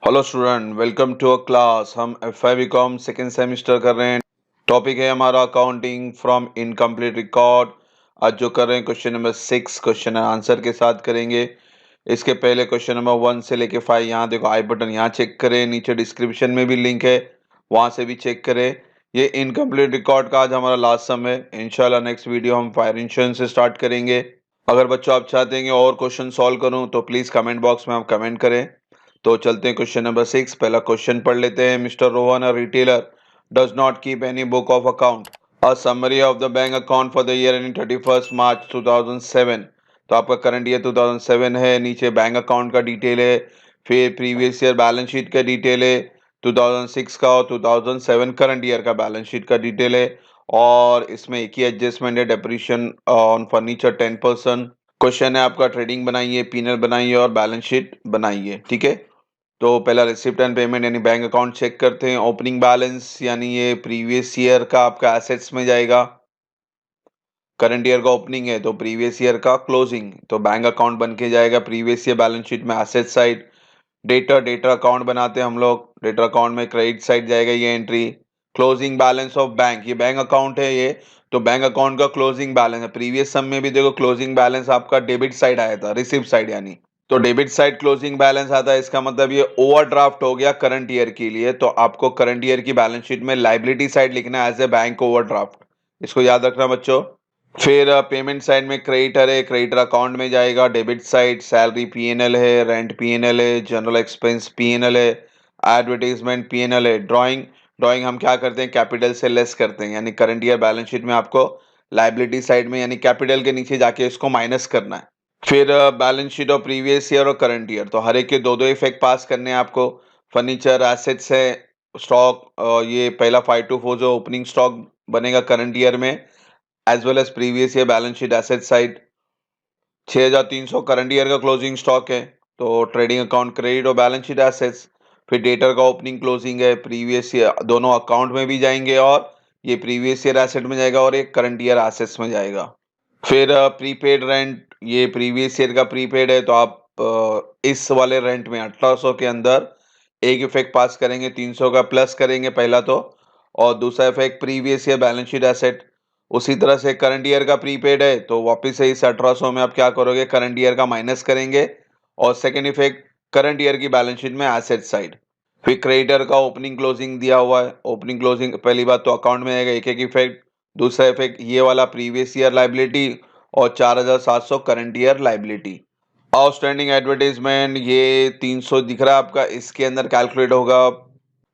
Hello student, welcome to a class. हम FI BCom second semester कर रहे हैं। टॉपिक है हमारा अकाउंटिंग फ्रॉम इनकम्प्लीट रिकॉर्ड। आज जो कर रहे हैं क्वेश्चन नंबर 6 क्वेश्चन आंसर के साथ करेंगे। इसके पहले क्वेश्चन नंबर 1 से लेके 5 यहाँ देखो, आई बटन यहाँ चेक करें, नीचे डिस्क्रिप्शन में भी लिंक है, वहाँ से भी चेक करें। ये इनकम्प्लीट रिकॉर्ड का आज हमारा लास्ट सम है। इंशाल्लाह नेक्स्ट वीडियो हम फायर इंश्योरेंस से स्टार्ट करेंगे। अगर बच्चों आप चाहते हैं कि और क्वेश्चन सॉल्व करूं तो प्लीज़ कमेंट बॉक्स में आप कमेंट करें। तो चलते हैं क्वेश्चन नंबर 6। पहला क्वेश्चन पढ़ लेते हैं। Mister Rohan, a retailer, does not keep any book of account. A summary of the bank account for the year ending 31 मार्च 2007। तो आपका करंट ईयर 2007 है। नीचे बैंक अकाउंट का डिटेल है, फिर प्रीवियस ईयर बैलेंस शीट का डिटेल है, 2006 का और 2007 करंट ईयर का बैलेंस शीट का डिटेल है। और इसमें एक ही एडजस्टमेंट है, डेप्रिसिएशन ऑन फर्नीचर 10%। क्वेश्चन है आपका, ट्रेडिंग बनाइए, पीनल बनाइए और बैलेंस शीट बनाइए। ठीक है, तो पहला रिसिप्ट एंड पेमेंट यानी बैंक अकाउंट चेक करते हैं। ओपनिंग बैलेंस यानी ये प्रीवियस ईयर का आपका एसेट्स में जाएगा। करंट ईयर का ओपनिंग है तो प्रीवियस ईयर का क्लोजिंग, तो बैंक अकाउंट बन के जाएगा प्रीवियस ईयर बैलेंस शीट में एसेट साइड। डेटर अकाउंट बनाते हैं हम लोग, डेटर अकाउंट में क्रेडिट साइड जाएगा ये entry. Closing balance of bank, ये बैंक अकाउंट है ये, तो बैंक अकाउंट का क्लोजिंग बैलेंस है। प्रीवियस सम में भी देखो क्लोजिंग बैलेंस आपका डेबिट साइड आया था, रिसिप्ट साइड यानी, तो डेबिट साइड क्लोजिंग बैलेंस आता है। इसका मतलब ये ओवरड्राफ्ट हो गया करंट ईयर के लिए, तो आपको करंट ईयर की बैलेंस शीट में लाइबिलिटी साइड लिखना है एज ए बैंक ओवरड्राफ्ट। इसको याद रखना बच्चों। फिर पेमेंट साइड में क्रेडिटर है, क्रेडिटर अकाउंट में जाएगा। डेबिट साइड सैलरी पीएनएल है, रेंट पीएनएल है, जनरल एक्सपेंस पीएनएल है, एडवर्टीजमेंट पीएनएल है। ड्राइंग, ड्राइंग हम क्या करते हैं, कैपिटल से लेस करते हैं, यानी करंट ईयर बैलेंस शीट में आपको लाइबिलिटी साइड में यानी कैपिटल के नीचे जाके इसको माइनस करना है। फिर balance sheet of previous year और करंट ईयर, तो हर एक के दो दो इफेक्ट पास करने हैं आपको। फर्नीचर एसेट्स है, स्टॉक, ये पहला 524 जो ओपनिंग स्टॉक बनेगा करंट ईयर में, as well as previous year balance sheet asset side. 6300 current year का क्लोजिंग स्टॉक है, तो ट्रेडिंग अकाउंट क्रेडिट और बैलेंस शीट एसेट्स। फिर डेटर का ओपनिंग क्लोजिंग है, प्रीवियस ईयर दोनों अकाउंट में भी जाएंगे, और ये प्रीवियस ईयर एसेट में जाएगा और एक करंट ईयर एसेट्स में जाएगा। फिर प्रीपेड रेंट, ये प्रीवियस ईयर का प्रीपेड है, तो आप इस वाले रेंट में 1800 के अंदर एक इफेक्ट पास करेंगे, 300 का प्लस करेंगे पहला तो, और दूसरा effect previous year balance sheet asset. उसी तरह से करंट ईयर का प्रीपेड है, तो वापस से इस 1800 में आप क्या करोगे, करंट ईयर का माइनस करेंगे, और सेकेंड इफेक्ट करंट ईयर की बैलेंस शीट में एसेट साइड। फिर क्रेडिटर का ओपनिंग क्लोजिंग दिया हुआ है, ओपनिंग क्लोजिंग पहली बात तो अकाउंट में आएगा एक एक इफेक्ट। दूसरा इफेक्ट ये वाला प्रीवियस ईयर लाइबिलिटी, और 4700 current year liability. Outstanding advertisement ये 300 दिख रहा है आपका, इसके अंदर कैलकुलेट होगा।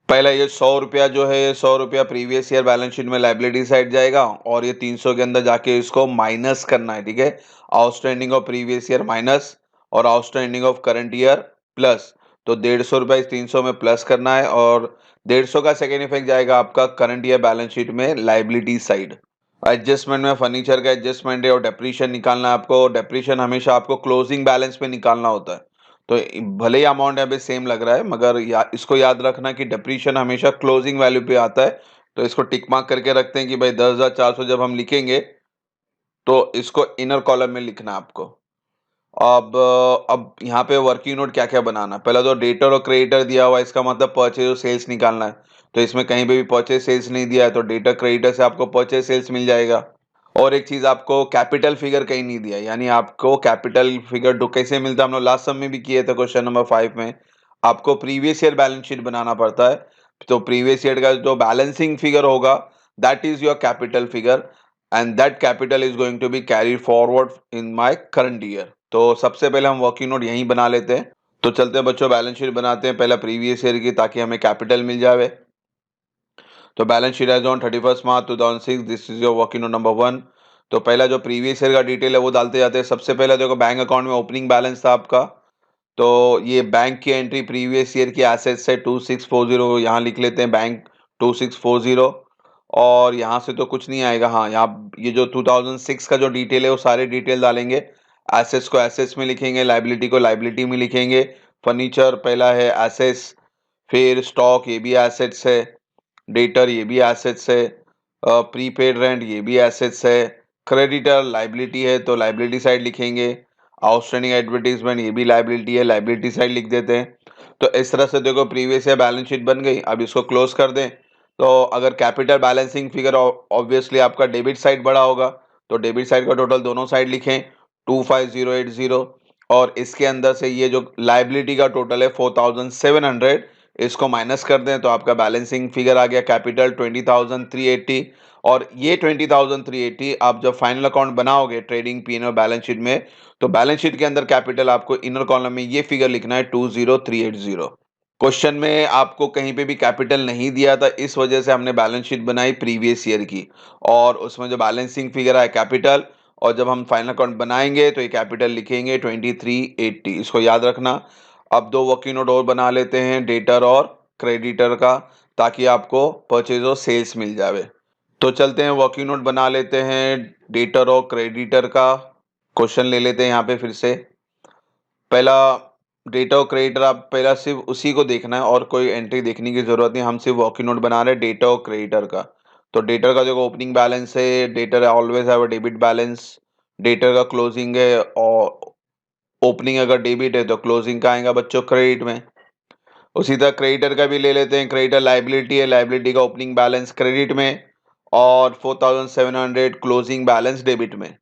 पहला ये 100 रुपया जो है, ये 100 रुपया प्रीवियस ईयर बैलेंस शीट में लाइबिलिटी साइड जाएगा, और ये 300 के अंदर जाके इसको माइनस करना है। ठीक है, outstanding of previous year minus और outstanding of current year plus, तो 150 रुपया इस 300 में प्लस करना है, और 150 का सेकेंड इफेक्ट जाएगा आपका करंट ईयर बैलेंस शीट में लाइबिलिटी साइड। एडजस्टमेंट में फर्नीचर का एडजस्टमेंट है, और डेप्रीशिएशन निकालना है आपको। डेप्रीशिएशन हमेशा आपको क्लोजिंग बैलेंस पे निकालना होता है, तो भले ही अमाउंट यहाँ पे सेम लग रहा है, मगर इसको याद रखना कि डेप्रीशिएशन हमेशा क्लोजिंग वैल्यू पे आता है। तो इसको टिक मार्क करके रखते हैं कि भाई 10,400 जब हम लिखेंगे तो इसको इनर कॉलम में लिखना है आपको। अब यहाँ पे वर्किंग नोट क्या क्या बनाना है। पहला तो डेटर और क्रेडिटर दिया हुआ है, इसका मतलब परचेज और सेल्स निकालना है। तो इसमें कहीं पे भी परचेज सेल्स नहीं दिया है, तो डेटर क्रेडिटर से आपको परचेज सेल्स मिल जाएगा। और एक चीज, आपको कैपिटल फिगर कहीं नहीं दिया, यानी आपको कैपिटल फिगर कैसे मिलता है, हम लोग लास्ट सम में भी किए थे क्वेश्चन नंबर 5 में। आपको प्रीवियस ईयर बैलेंस शीट बनाना पड़ता है, तो प्रीवियस ईयर का जो बैलेंसिंग फिगर होगा that is your capital figure, and that capital is going to be carry forward in my current year. तो सबसे पहले हम वर्किंग नोट यहीं बना लेते हैं। तो चलते हैं बच्चों, बैलेंस शीट बनाते हैं पहला प्रीवियस ईयर की, ताकि हमें कैपिटल मिल जाए। तो balance sheet as on 31 March 2006, this is your working note number 1। तो पहला जो प्रीवियस ईयर का डिटेल है वो डालते जाते हैं। सबसे पहले देखो, बैंक अकाउंट में ओपनिंग बैलेंस था आपका, तो ये बैंक की एंट्री प्रीवियस ईयर की एसेट्स है 2640, यहाँ लिख लेते हैं बैंक 2640। और यहाँ से तो कुछ नहीं आएगा, हाँ यहाँ ये जो 2006 का जो डिटेल है वो सारे डिटेल डालेंगे। एसेट्स को एसेट्स में लिखेंगे, लाइबिलिटी को लाइबिलिटी में लिखेंगे। फर्नीचर पहला है एसेट्स, फिर स्टॉक ये भी एसेट्स है, डेटर ये भी एसेट्स है, प्रीपेड रेंट ये भी एसेट्स है, क्रेडिटर लाइबिलिटी है तो लाइबिलिटी साइड लिखेंगे, आउटस्टैंडिंग एडवर्टीजमेंट ये भी लाइबिलिटी है, लाइबिलिटी साइड लिख देते हैं। तो इस तरह से देखो प्रीवियस ईयर बैलेंस शीट बन गई। अब इसको क्लोज कर दें। तो अगर कैपिटल बैलेंसिंग फिगर ऑब्वियसली आपका डेबिट साइड बड़ा होगा, तो डेबिट साइड का टोटल दोनों साइड लिखें 25080, और इसके अंदर से ये जो लाइबिलिटी का टोटल है 4700, इसको माइनस कर दें तो आपका बैलेंसिंग फिगर आ गया कैपिटल 20,380। और ये 20,380 आप जब फाइनल अकाउंट बनाओगे ट्रेडिंग पी&एल बैलेंस शीट में, तो बैलेंस शीट के अंदर कैपिटल आपको इनर कॉलम में ये फिगर लिखना है 20380। क्वेश्चन में आपको कहीं पे भी कैपिटल नहीं दिया था, इस वजह से हमने बैलेंस शीट बनाई प्रीवियस ईयर की, और उसमें जो बैलेंसिंग फिगर है कैपिटल, और जब हम फाइनल अकाउंट बनाएंगे तो ये कैपिटल लिखेंगे 2380, इसको याद रखना। अब दो वर्किंग नोट और बना लेते हैं, डेटर और क्रेडिटर का, ताकि आपको परचेज और सेल्स मिल जाए। तो चलते हैं वर्किंग नोट बना लेते हैं डेटर और क्रेडिटर का। क्वेश्चन ले लेते हैं यहाँ पे फिर से। पहला डेटा और क्रेडिटर, आप पहला सिर्फ उसी को देखना है और कोई एंट्री देखने की जरूरत नहीं, हम सिर्फ वर्किंग नोट बना रहे हैं डेटा और क्रेडिटर का। तो डेटर का जो ओपनिंग बैलेंस है, debtor always have a debit balance, debtor का क्लोजिंग है, और ओपनिंग अगर डेबिट है तो क्लोजिंग का आएगा बच्चों क्रेडिट में। उसी तरह क्रेडिटर का भी ले लेते हैं, क्रेडिटर लाइबिलिटी है, लाइबिलिटी का ओपनिंग बैलेंस क्रेडिट में, और 4700 क्लोजिंग बैलेंस डेबिट में।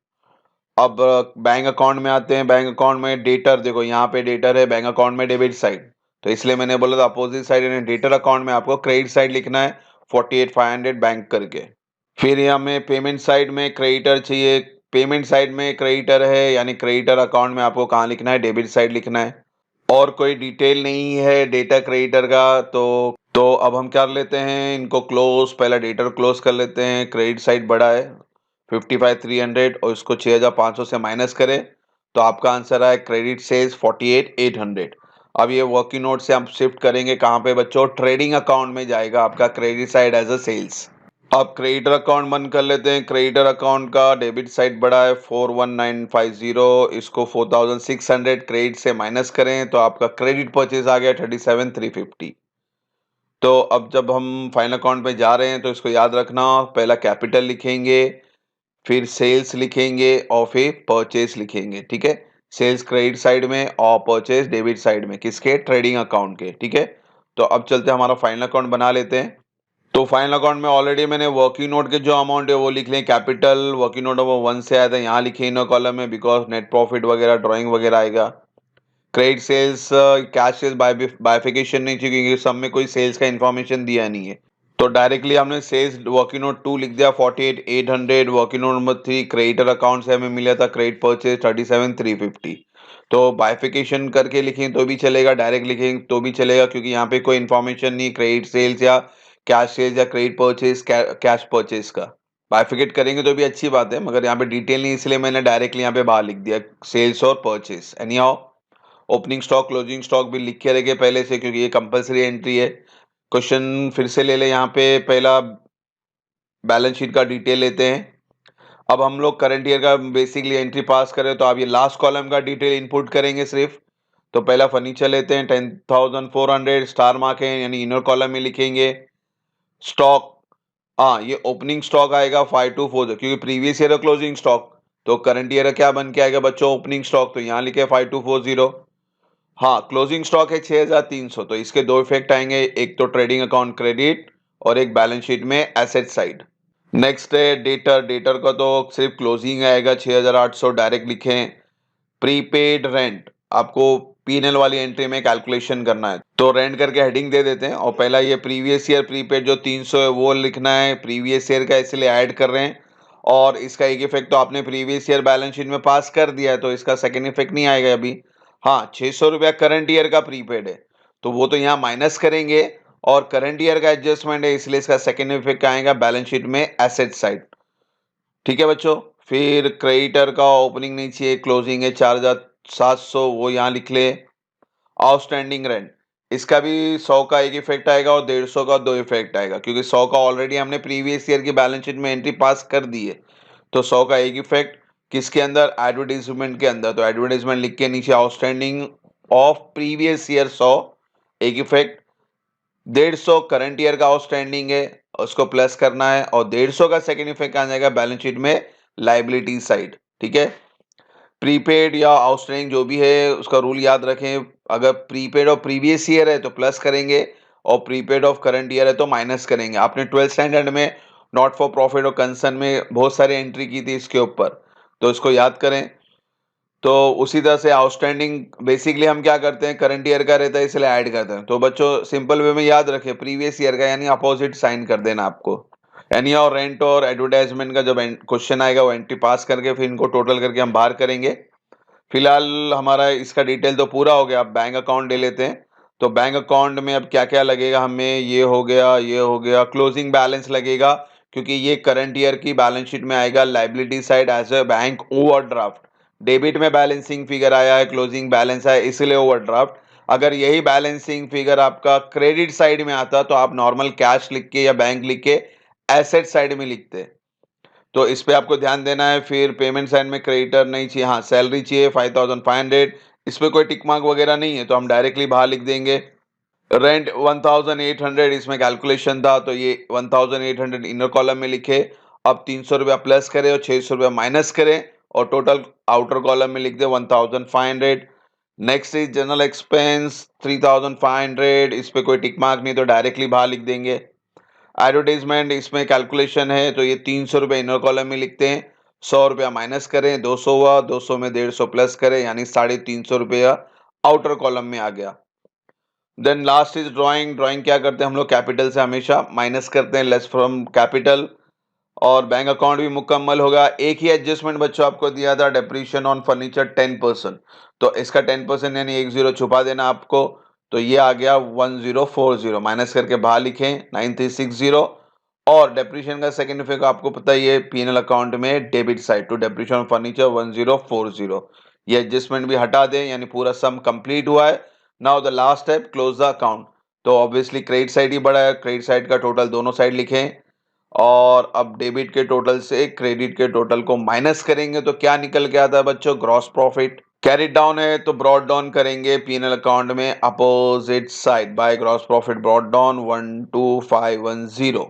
अब बैंक अकाउंट में आते हैं। बैंक अकाउंट में डेटर, देखो यहाँ पे डेटर है, बैंक अकाउंट में डेबिट साइड, तो इसलिए मैंने बोला था अपोजिट साइड, यानी डेटर अकाउंट में आपको क्रेडिट साइड लिखना है 48,500 बैंक करके। फिर यहाँ में पेमेंट साइड में क्रेडिटर चाहिए, पेमेंट साइड में क्रेडिटर है, यानी क्रेडिटर अकाउंट में आपको कहाँ लिखना है, डेबिट साइड लिखना है, और कोई डिटेल नहीं है डेटा क्रेडिटर का। तो अब हम क्या लेते हैं, इनको क्लोज, पहला डेटर क्लोज कर लेते हैं। क्रेडिट साइड बड़ा है 55,300, और इसको 6,500 से माइनस करें तो आपका आंसर आए क्रेडिट सेल्स 48,800। अब ये वर्किंग नोट से हम शिफ्ट करेंगे कहाँ पे बच्चों, ट्रेडिंग अकाउंट में जाएगा आपका credit side as a sales. अब क्रेडिटर अकाउंट बंद कर लेते हैं। क्रेडिटर अकाउंट का डेबिट साइड बड़ा है 41950, इसको 4600 क्रेडिट से माइनस करें तो आपका क्रेडिट परचेज आ गया 37,350। तो अब जब हम फाइनल अकाउंट में जा रहे हैं तो इसको याद रखना, पहला कैपिटल लिखेंगे, फिर सेल्स लिखेंगे, और फिर परचेज लिखेंगे, ठीक है। सेल्स क्रेडिट साइड में और परचेज डेबिट साइड में, किसके, ट्रेडिंग अकाउंट के, ठीक है। तो अब चलते हैं हमारा फाइनल अकाउंट बना लेते हैं। तो फाइनल अकाउंट में ऑलरेडी मैंने वर्किंग नोट के जो अमाउंट है वो लिख लें, कैपिटल वर्किंग नोट नंबर 1 से आया था, यहाँ लिखे इनर कॉलम में, बिकॉज नेट प्रॉफिट वगैरह ड्राइंग वगैरह आएगा। Credit sales cash sales bifurcation नहीं चाहिए, क्योंकि सब में कोई सेल्स का इन्फॉर्मेशन दिया नहीं है, तो डायरेक्टली हमने सेल्स वर्किंग नोट 2 लिख दिया 48,800। Working note number 3 creditor account से हमें मिला था क्रेडिट परचेज 37,350। तो बाइफिकेशन करके लिखें तो भी चलेगा, डायरेक्ट लिखें तो भी चलेगा, क्योंकि यहाँ पे कोई इन्फॉर्मेशन नहीं क्रेडिट सेल्स या कैश सेल्स या क्रेडिट परचेज कैश परचेज का। बाइफिकेट करेंगे तो भी अच्छी बात है, मगर यहाँ पे डिटेल नहीं, इसलिए मैंने डायरेक्टली यहाँ पे बाहर लिख दिया सेल्स और purchase. Any how opening stock closing stock भी लिख के रखे पहले से, क्योंकि ये कंपलसरी एंट्री है। क्वेश्चन फिर से ले ले, यहाँ पे पहला बैलेंस शीट का डिटेल लेते हैं। अब हम लोग करंट ईयर का बेसिकली एंट्री पास करें तो आप ये लास्ट कॉलम का डिटेल इनपुट करेंगे सिर्फ। तो पहला फर्नीचर लेते हैं 10,400, स्टार मार्क है, यानी इनर कॉलम में लिखेंगे। स्टॉक, हाँ ये ओपनिंग स्टॉक आएगा 5240, क्योंकि प्रीवियस ईयर क्लोजिंग स्टॉक, तो करंट ईयर क्या बन के आएगा बच्चों, ओपनिंग स्टॉक, तो यहाँ लिखे 5240। हाँ क्लोजिंग स्टॉक है 6,300, तो इसके दो इफेक्ट आएंगे, एक तो ट्रेडिंग अकाउंट क्रेडिट और एक बैलेंस शीट में एसेट साइड। नेक्स्ट है डेटर, डेटर का तो सिर्फ क्लोजिंग आएगा 6,800, डायरेक्ट लिखें। प्रीपेड रेंट आपको पीएनएल वाली एंट्री में कैलकुलेशन करना है, तो रेंट करके हेडिंग दे देते हैं, और पहला ये प्रीवियस ईयर प्रीपेड जो 300 है वो लिखना है, प्रीवियस ईयर का इसलिए ऐड कर रहे हैं, और इसका एक इफेक्ट तो आपने प्रीवियस ईयर बैलेंस शीट में पास कर दिया है, तो इसका सेकेंड इफेक्ट नहीं आएगा अभी। हाँ 600 रुपया करंट ईयर का प्रीपेड है, तो वो तो यहाँ माइनस करेंगे, और करंट ईयर का एडजस्टमेंट है, इसलिए इसका सेकेंड इफेक्ट आएगा बैलेंस शीट में एसेट साइड, ठीक है बच्चों। फिर क्रेडिटर का ओपनिंग नहीं चाहिए, क्लोजिंग है 4,700, वो यहाँ लिख ले। आउटस्टैंडिंग रेंट, इसका भी 100 का एक इफेक्ट आएगा और 150 का दो इफेक्ट आएगा, क्योंकि 100 का ऑलरेडी हमने प्रीवियस ईयर की बैलेंस शीट में एंट्री पास कर दी है, तो 100 का एक इफेक्ट किसके अंदर, एडवर्टीजमेंट के अंदर, तो एडवर्टीजमेंट लिख के नीचे आउटस्टैंडिंग ऑफ प्रीवियस ईयर 100 एक इफेक्ट, 150 करंट ईयर का आउटस्टैंडिंग है उसको प्लस करना है, और 150 का सेकेंड इफेक्ट आ जाएगा बैलेंस शीट में लाइबिलिटी साइड, ठीक है। प्रीपेड या आउटस्टैंडिंग जो भी है उसका रूल याद रखें, अगर प्रीपेड ऑफ प्रीवियस ईयर है तो प्लस करेंगे और प्रीपेड ऑफ करंट ईयर है तो माइनस करेंगे। आपने 12th स्टैंडर्ड में नॉट फॉर प्रॉफिट और कंसर्न में बहुत सारी एंट्री की थी इसके ऊपर, तो इसको याद करें। तो उसी तरह से आउटस्टैंडिंग बेसिकली हम क्या करते हैं, करंट ईयर का रहता है इसलिए ऐड करते हैं। तो बच्चों सिंपल वे में याद रखें, प्रीवियस ईयर का यानी अपोजिट साइन कर देना आपको। यानी और रेंट और एडवर्टाइजमेंट का जब क्वेश्चन आएगा वो एंट्री पास करके फिर इनको टोटल करके हम बाहर करेंगे। फिलहाल हमारा इसका डिटेल तो पूरा हो गया। अब बैंक अकाउंट ले लेते हैं। तो बैंक अकाउंट में अब क्या क्या लगेगा हमें, ये हो गया, ये हो गया। क्लोजिंग बैलेंस लगेगा क्योंकि ये करंट ईयर की बैलेंस शीट में आएगा liability side as a bank overdraft. Debit में बैलेंसिंग फिगर आया है, क्लोजिंग बैलेंस है इसलिए ओवरड्राफ्ट। अगर यही बैलेंसिंग फिगर आपका क्रेडिट साइड में आता तो आप नॉर्मल कैश लिख के या बैंक लिख के एसेट साइड में लिखते। तो इस पे आपको ध्यान देना है। फिर पेमेंट साइड में क्रेडिटर नहीं चाहिए, हाँ सैलरी चाहिए 5500। इस पे कोई टिक मार्क वगैरह नहीं है तो हम डायरेक्टली बाहर लिख देंगे। रेंट 1800 इसमें कैलकुलेशन था तो ये 1800 इनर कॉलम में लिखे। अब 300 रुपया प्लस करें और 600 रुपया माइनस करें और टोटल आउटर कॉलम में लिख दे 1500। नेक्स्ट इज जनरल एक्सपेंस 3500, इस पे कोई टिक मार्क नहीं तो डायरेक्टली बाहर लिख देंगे। एडवर्टाइजमेंट इसमें कैलकुलेशन है तो ये 300 रुपये इनर कॉलम में लिखते हैं। 100 रुपया माइनस करें, 200 हुआ, 200 में 150 प्लस करें यानी 350 रुपया आउटर कॉलम में आ गया। Then last is drawing. Drawing क्या करते हैं हम लोग, कैपिटल से हमेशा माइनस करते हैं, लेस फ्रॉम कैपिटल। और बैंक अकाउंट भी मुकम्मल होगा। एक ही एडजस्टमेंट बच्चों आपको दिया था, डेप्रीशिएशन ऑन फर्नीचर 10%। तो इसका 10% यानी 10 छुपा देना आपको। तो ये आ गया 1040, माइनस करके बाहर लिखें 9360। और डेप्रीशिएशन का सेकंड इफेक्ट आपको पता ही है, पीएनएल अकाउंट में debit side to depreciation on furniture 1040। ये एडजस्टमेंट भी हटा दें यानी पूरा सम कंप्लीट हुआ है। Now the last step, close the account. तो ऑब्वियसली क्रेडिट साइड ही बड़ा है, क्रेडिट साइड का टोटल दोनों साइड लिखें। और अब डेबिट के टोटल से क्रेडिट के टोटल को माइनस करेंगे तो क्या निकल के आता है बच्चों, ग्रॉस प्रॉफिट। कैरिड डाउन है तो ब्रॉड डाउन करेंगे पीएनएल अकाउंट में opposite side by gross profit brought down 12510।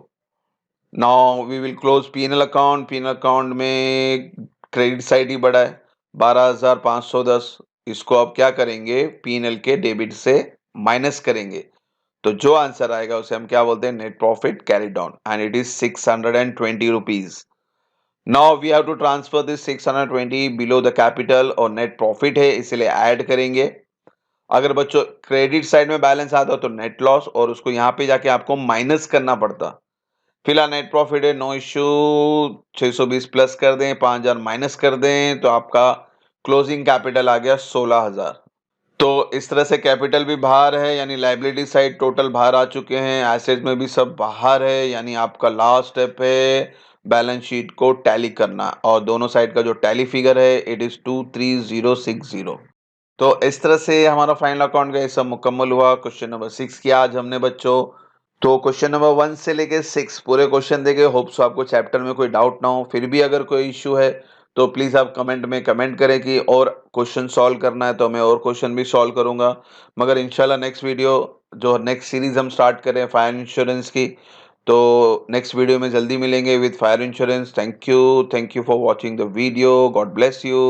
Now we will close PNL account. PNL account में क्रेडिट साइड ही बड़ा है 12510। इसको अब क्या करेंगे, पीएनएल के डेबिट से माइनस करेंगे। तो जो आंसर आएगा उसे हम क्या बोलते हैं, net profit carried down, and it is 620 rupees. Now we have to transfer this 620 below the capital, और नेट प्रॉफिट है इसलिए ऐड करेंगे। अगर बच्चों क्रेडिट साइड में बैलेंस आता तो नेट लॉस, और उसको यहाँ पे जाके आपको माइनस करना पड़ता। फिलहाल नेट प्रॉफिट है, नो इश्यू। 620 प्लस कर दें, 5000 माइनस कर दें तो आपका क्लोजिंग कैपिटल आ गया 16000। तो इस तरह से कैपिटल भी बाहर है यानी लाइबिलिटी साइड टोटल बाहर आ चुके हैं, एसेट में भी सब बाहर है यानी आपका लास्ट स्टेप है बैलेंस शीट को टैली करना, और दोनों साइड का जो टैली फिगर है इट इज 23060। तो इस तरह से हमारा फाइनल अकाउंट का ये सब मुकम्मल हुआ। क्वेश्चन नंबर 6 किया आज हमने बच्चों। तो क्वेश्चन नंबर 1 से लेके 6 पूरे क्वेश्चन देखे। होप सो आपको चैप्टर में कोई डाउट ना हो। फिर भी अगर कोई इश्यू है तो प्लीज़ आप कमेंट में कमेंट करें कि और क्वेश्चन सॉल्व करना है तो मैं और क्वेश्चन भी सॉल्व करूंगा। मगर इंशाल्लाह नेक्स्ट वीडियो, जो नेक्स्ट सीरीज हम स्टार्ट करें फायर इंश्योरेंस की, तो नेक्स्ट वीडियो में जल्दी मिलेंगे with fire insurance. Thank you for watching the video. God bless you.